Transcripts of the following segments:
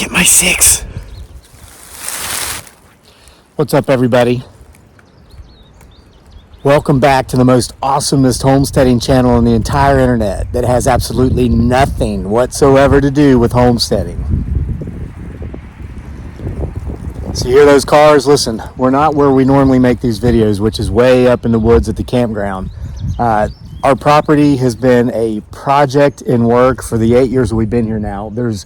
Get my 6. What's up, everybody? Welcome back to the most awesomest homesteading channel on the entire internet that has absolutely nothing whatsoever to do with homesteading. So you hear those cars? Listen, we're not where we normally make these videos, which is way up in the woods at the campground. Our property has been a project in work for the 8 years we've been here now. There's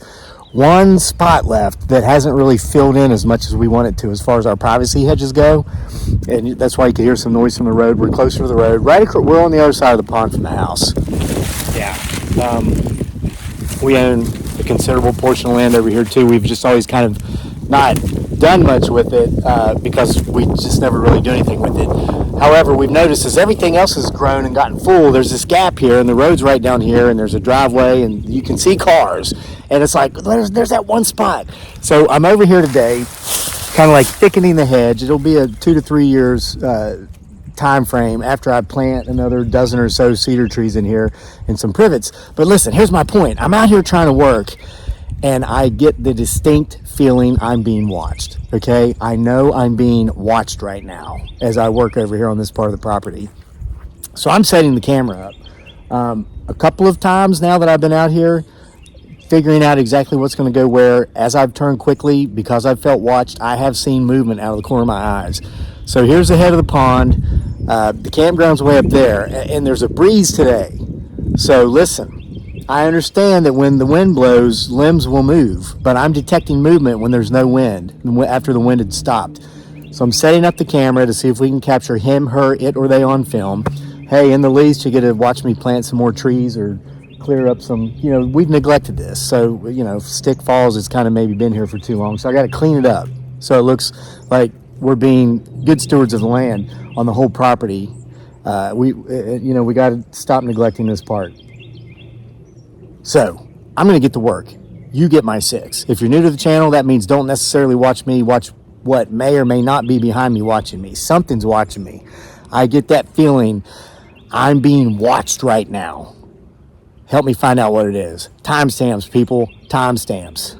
one spot left that hasn't really filled in as much as we want it to as far as our privacy hedges go, and that's why you can hear some noise from the road. We're closer to the road. We're on the other side of the pond from the house. Yeah. We own a considerable portion of land over here too. We've just always kind of not done much with it because we just never really do anything with it. However, we've noticed as everything else has grown and gotten full, there's this gap here, and the road's right down here, and there's a driveway, and you can see cars, and it's like there's that one spot. So I'm over here today, kind of like thickening the hedge. It'll be a 2 to 3 years time frame after I plant another dozen or so cedar trees in here and some privets. But listen, here's my point. I'm out here trying to work, and I get the distinct feeling I'm being watched, okay? I know I'm being watched right now as I work over here on this part of the property. So I'm setting the camera up. A couple of times now that I've been out here, figuring out exactly what's gonna go where, as I've turned quickly, because I've felt watched, I have seen movement out of the corner of my eyes. So here's the head of the pond. The campground's way up there, and there's a breeze today. So listen, I understand that when the wind blows, limbs will move, but I'm detecting movement when there's no wind, after the wind had stopped. So I'm setting up the camera to see if we can capture him, her, it, or they on film. Hey, in the least, you get to watch me plant some more trees or clear up some, we've neglected this. So, if stick falls, it's kind of maybe been here for too long. So I got to clean it up so it looks like we're being good stewards of the land on the whole property. We got to stop neglecting this part. So I'm going to get to work. You get my 6. If you're new to the channel, that means don't necessarily watch me. Watch what may or may not be behind me watching me. Something's watching me. I get that feeling I'm being watched right now. Help me find out what it is. Timestamps, people. Timestamps.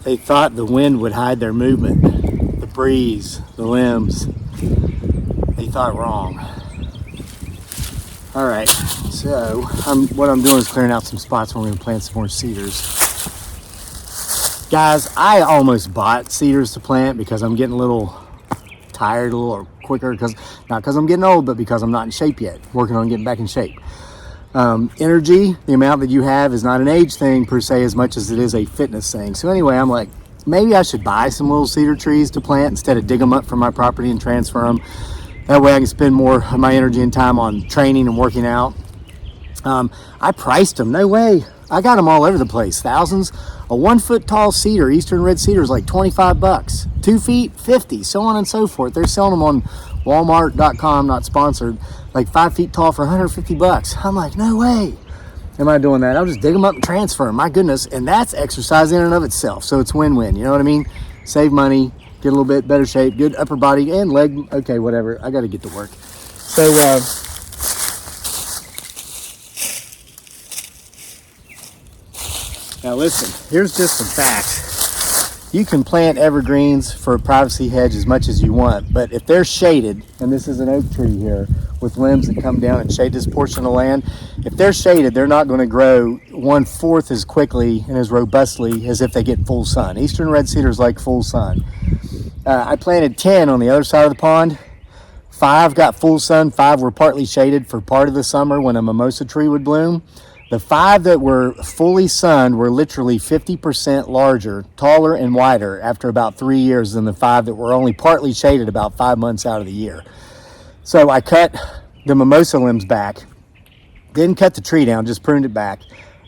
They thought the wind would hide their movement, the breeze, the limbs. They thought wrong. All right, so what I'm doing is clearing out some spots where we're gonna plant some more cedars. Guys, I almost bought cedars to plant because I'm getting a little tired, a little quicker, not because I'm getting old, but because I'm not in shape yet, working on getting back in shape. Energy, the amount that you have, is not an age thing per se as much as it is a fitness thing. So anyway, I'm like, maybe I should buy some little cedar trees to plant instead of dig them up from my property and transfer them. That way I can spend more of my energy and time on training and working out. I priced them, no way. I got them all over the place, thousands. A 1 foot tall cedar, eastern red cedar, is like 25 bucks. 2 feet, 50, so on and so forth. They're selling them on Walmart.com, not sponsored, like 5 feet tall for 150 bucks. I'm like, no way am I doing that. I'll just dig them up and transfer them, my goodness. And that's exercise in and of itself. So it's win-win, you know what I mean? Save money, get a little bit better shape, good upper body and leg. Okay, whatever, I gotta get to work. So, now listen, here's just some facts. You can plant evergreens for a privacy hedge as much as you want, but if they're shaded, and this is an oak tree here with limbs that come down and shade this portion of land, if they're shaded, they're not going to grow 1/4 as quickly and as robustly as if they get full sun. Eastern red cedars like full sun. I planted 10 on the other side of the pond. 5 got full sun, 5 were partly shaded for part of the summer when a mimosa tree would bloom. The 5 that were fully sunned were literally 50% larger, taller, and wider after about 3 years than the 5 that were only partly shaded about 5 months out of the year. So I cut the mimosa limbs back, didn't cut the tree down, just pruned it back.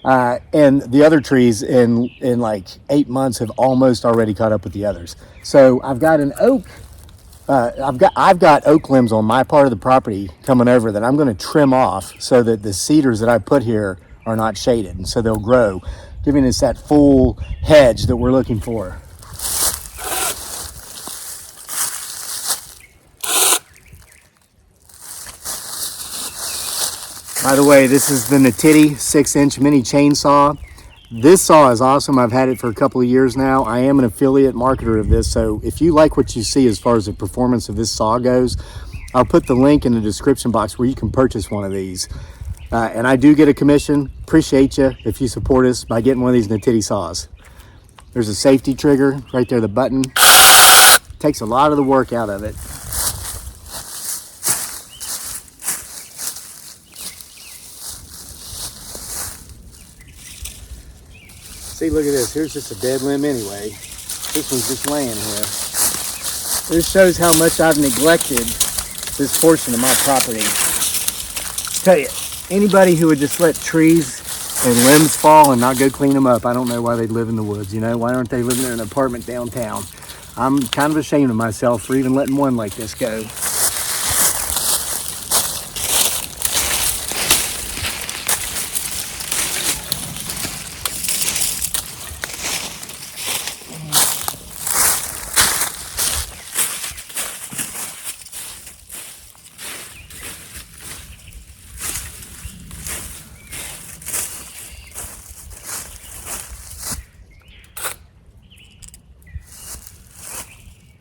And the other trees in like 8 months have almost already caught up with the others. So I've got an oak. I've got oak limbs on my part of the property coming over that I'm going to trim off so that the cedars that I put here are not shaded, and so they'll grow, giving us that full hedge that we're looking for. By the way, this is the Natiti 6-inch mini chainsaw. This saw is awesome. I've had it for a couple of years now. I am an affiliate marketer of this, so if you like what you see as far as the performance of this saw goes, I'll put the link in the description box where you can purchase one of these. And I do get a commission. Appreciate you if you support us by getting one of these Natiti saws. There's a safety trigger right there, the button. Takes a lot of the work out of it. See, look at this. Here's just a dead limb anyway. This one's just laying here. This shows how much I've neglected this portion of my property. Tell you, anybody who would just let trees and limbs fall and not go clean them up, I don't know why they'd live in the woods, you know? Why aren't they living in an apartment downtown? I'm kind of ashamed of myself for even letting one like this go.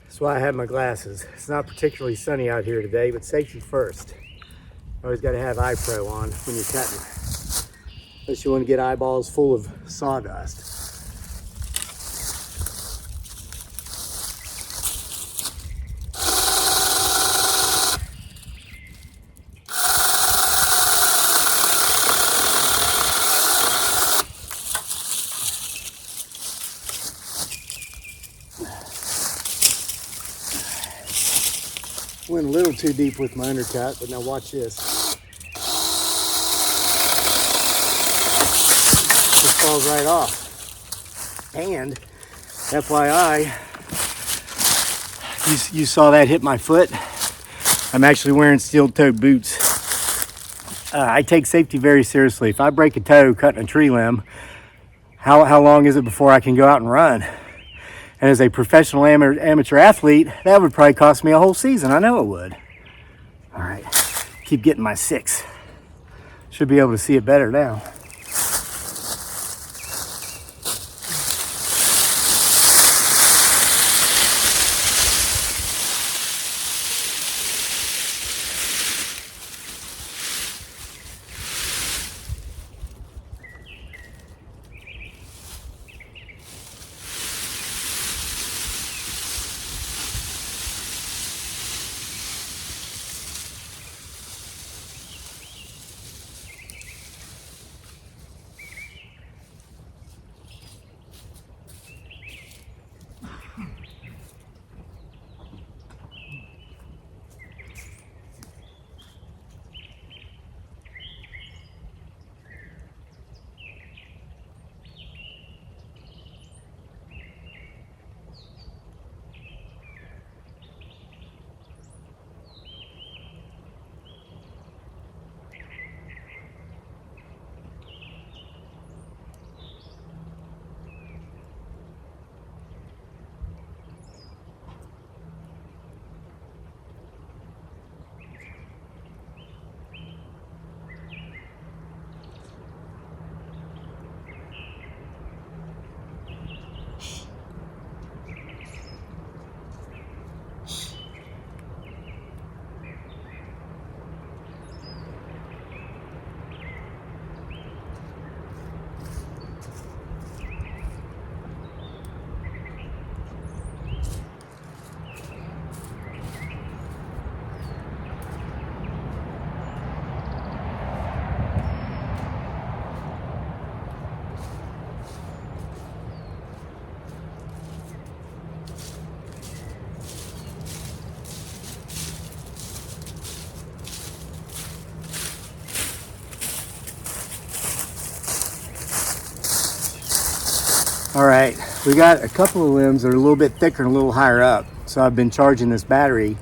That's why I have my glasses. It's not particularly sunny out here today, but safety first. Always got to have eye pro on when you're cutting, unless you want to get eyeballs full of sawdust. Went a little too deep with my undercut, but now watch this. Just falls right off. And FYI, you saw that hit my foot. I'm actually wearing steel-toed boots. I take safety very seriously. If I break a toe cutting a tree limb, how long is it before I can go out and run? And as a professional amateur athlete, that would probably cost me a whole season. I know it would. All right, keep getting my 6. Should be able to see it better now. All right, we got a couple of limbs that are a little bit thicker and a little higher up. So I've been charging this battery.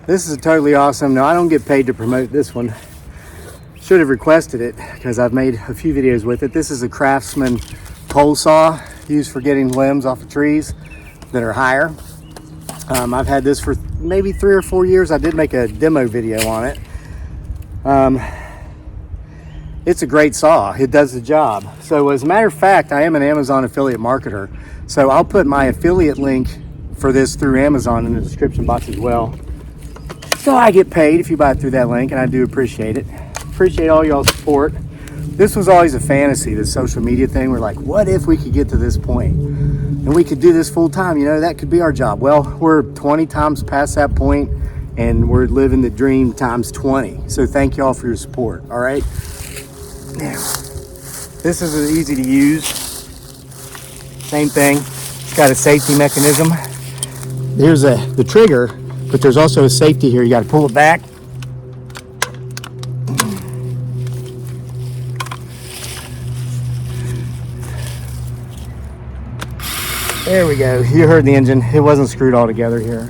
This is totally awesome. Now I don't get paid to promote this one. Should have requested it because I've made a few videos with it. This is a Craftsman pole saw used for getting limbs off of trees that are higher. I've had this for maybe 3 or 4 years. I did make a demo video on it. It's a great saw. It does the job. So as a matter of fact, I am an Amazon affiliate marketer. So I'll put my affiliate link for this through Amazon in the description box as well. So I get paid if you buy it through that link, and I do appreciate it. Appreciate all y'all's support. This was always a fantasy, this social media thing. We're like, what if we could get to this point and we could do this full time? You know, that could be our job. Well, we're 20 times past that point, and we're living the dream times 20. So thank y'all for your support. All right. Now, this is easy to use. Same thing. It's got a safety mechanism. Here's the trigger, but there's also a safety here. You got to pull it back. There we go. You heard the engine. It wasn't screwed all together here.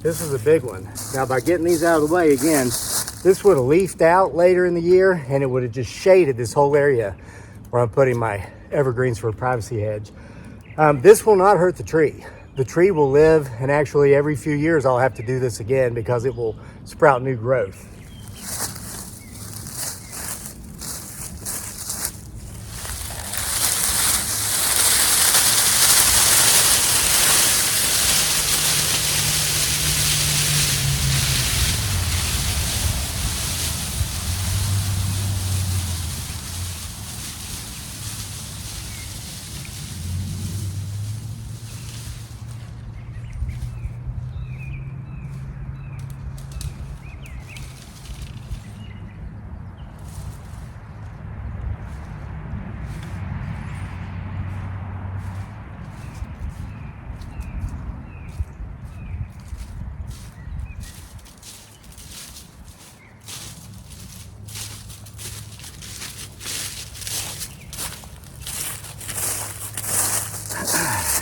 This is a big one. Now by getting these out of the way, again, this would have leafed out later in the year and it would have just shaded this whole area where I'm putting my evergreens for a privacy hedge. This will not hurt the tree. The tree will live, and actually every few years I'll have to do this again because it will sprout new growth.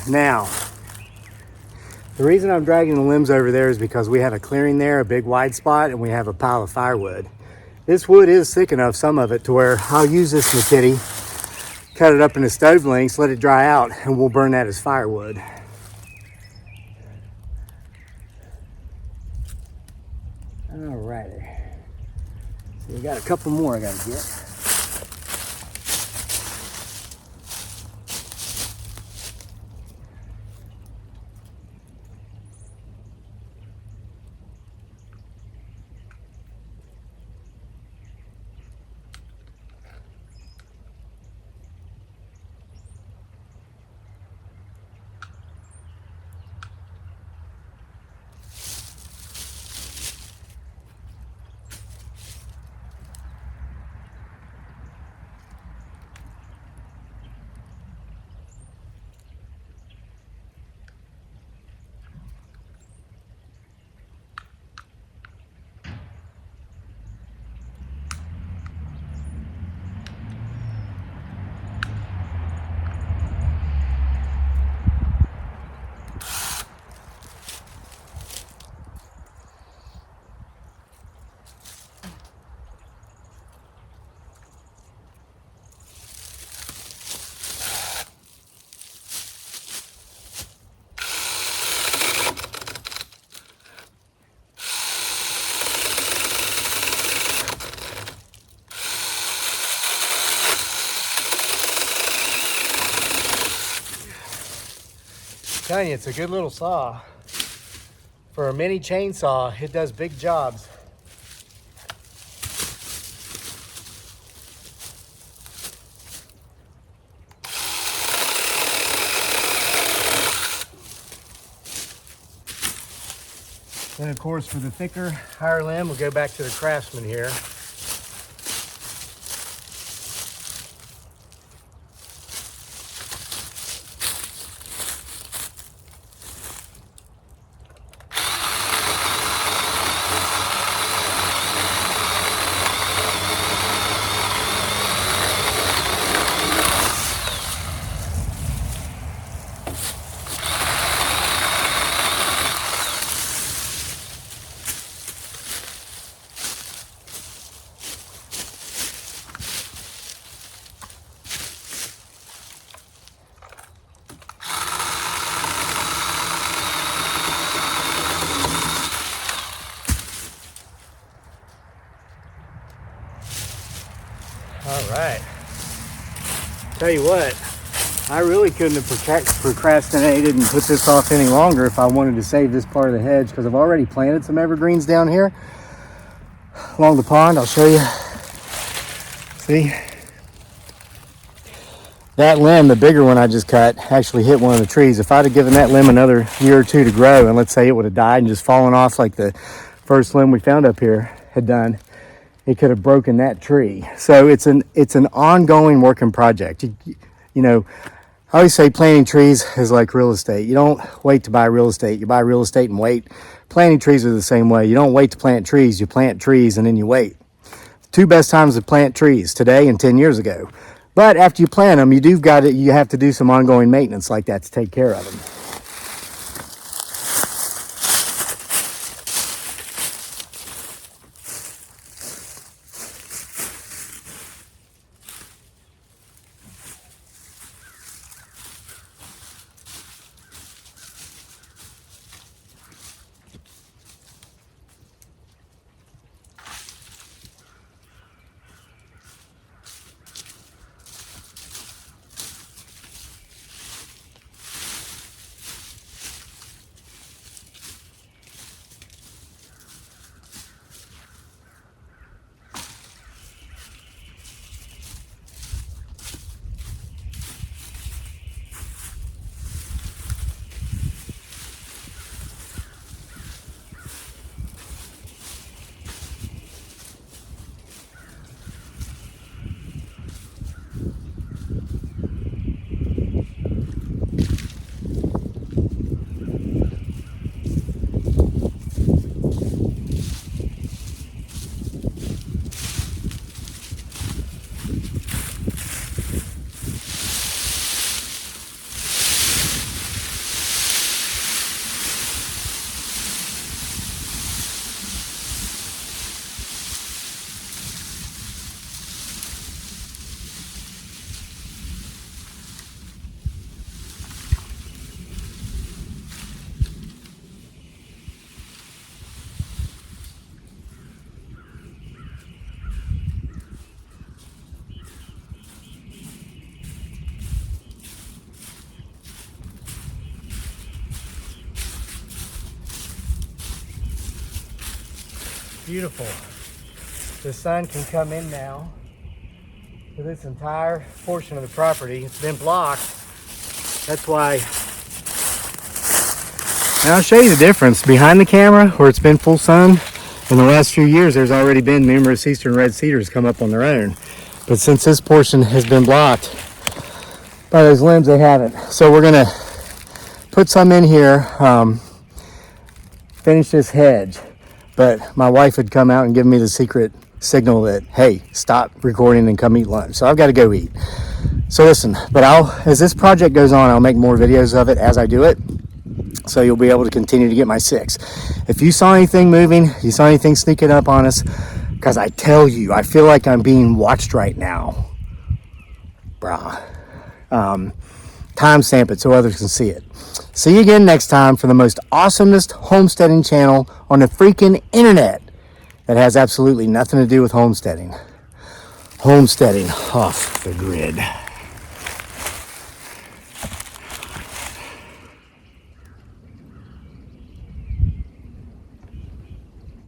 Now, the reason I'm dragging the limbs over there is because we have a clearing there, a big wide spot, and we have a pile of firewood. This wood is thick enough, some of it, to where I'll use this McKitty, cut it up into stove lengths, let it dry out, and we'll burn that as firewood. Alrighty. So we got a couple more I gotta get. telling you, it's a good little saw. For a mini chainsaw, it does big jobs. Then of course, for the thicker, higher limb, we'll go back to the Craftsman here. All right. Tell you what, I really couldn't have procrastinated and put this off any longer if I wanted to save this part of the hedge, because I've already planted some evergreens down here along the pond. I'll show you. See? That limb, the bigger one I just cut, actually hit one of the trees. If I'd have given that limb another year or two to grow, and let's say it would have died and just fallen off like the first limb we found up here had done, it could have broken that tree. So it's an ongoing working project. You know, I always say planting trees is like real estate. You don't wait to buy real estate. You buy real estate and wait. Planting trees are the same way. You don't wait to plant trees. You plant trees and then you wait. Two best times to plant trees, today and 10 years ago. But after you plant them, you have to do some ongoing maintenance like that to take care of them. Beautiful. The sun can come in now to this entire portion of the property. It's been blocked. That's why. Now I'll show you the difference. Behind the camera, where it's been full sun, in the last few years, there's already been numerous eastern red cedars come up on their own. But since this portion has been blocked by those limbs, they haven't. So we're gonna put some in here, finish this hedge. But my wife had come out and given me the secret signal that, hey, stop recording and come eat lunch. So I've got to go eat. So listen, but as this project goes on, I'll make more videos of it as I do it. So you'll be able to continue to get my 6. If you saw anything moving, you saw anything sneaking up on us, because I tell you, I feel like I'm being watched right now. Brah. Timestamp it so others can see it. See you again next time for the most awesomest homesteading channel on the freaking internet that has absolutely nothing to do with homesteading. Homesteading off the grid.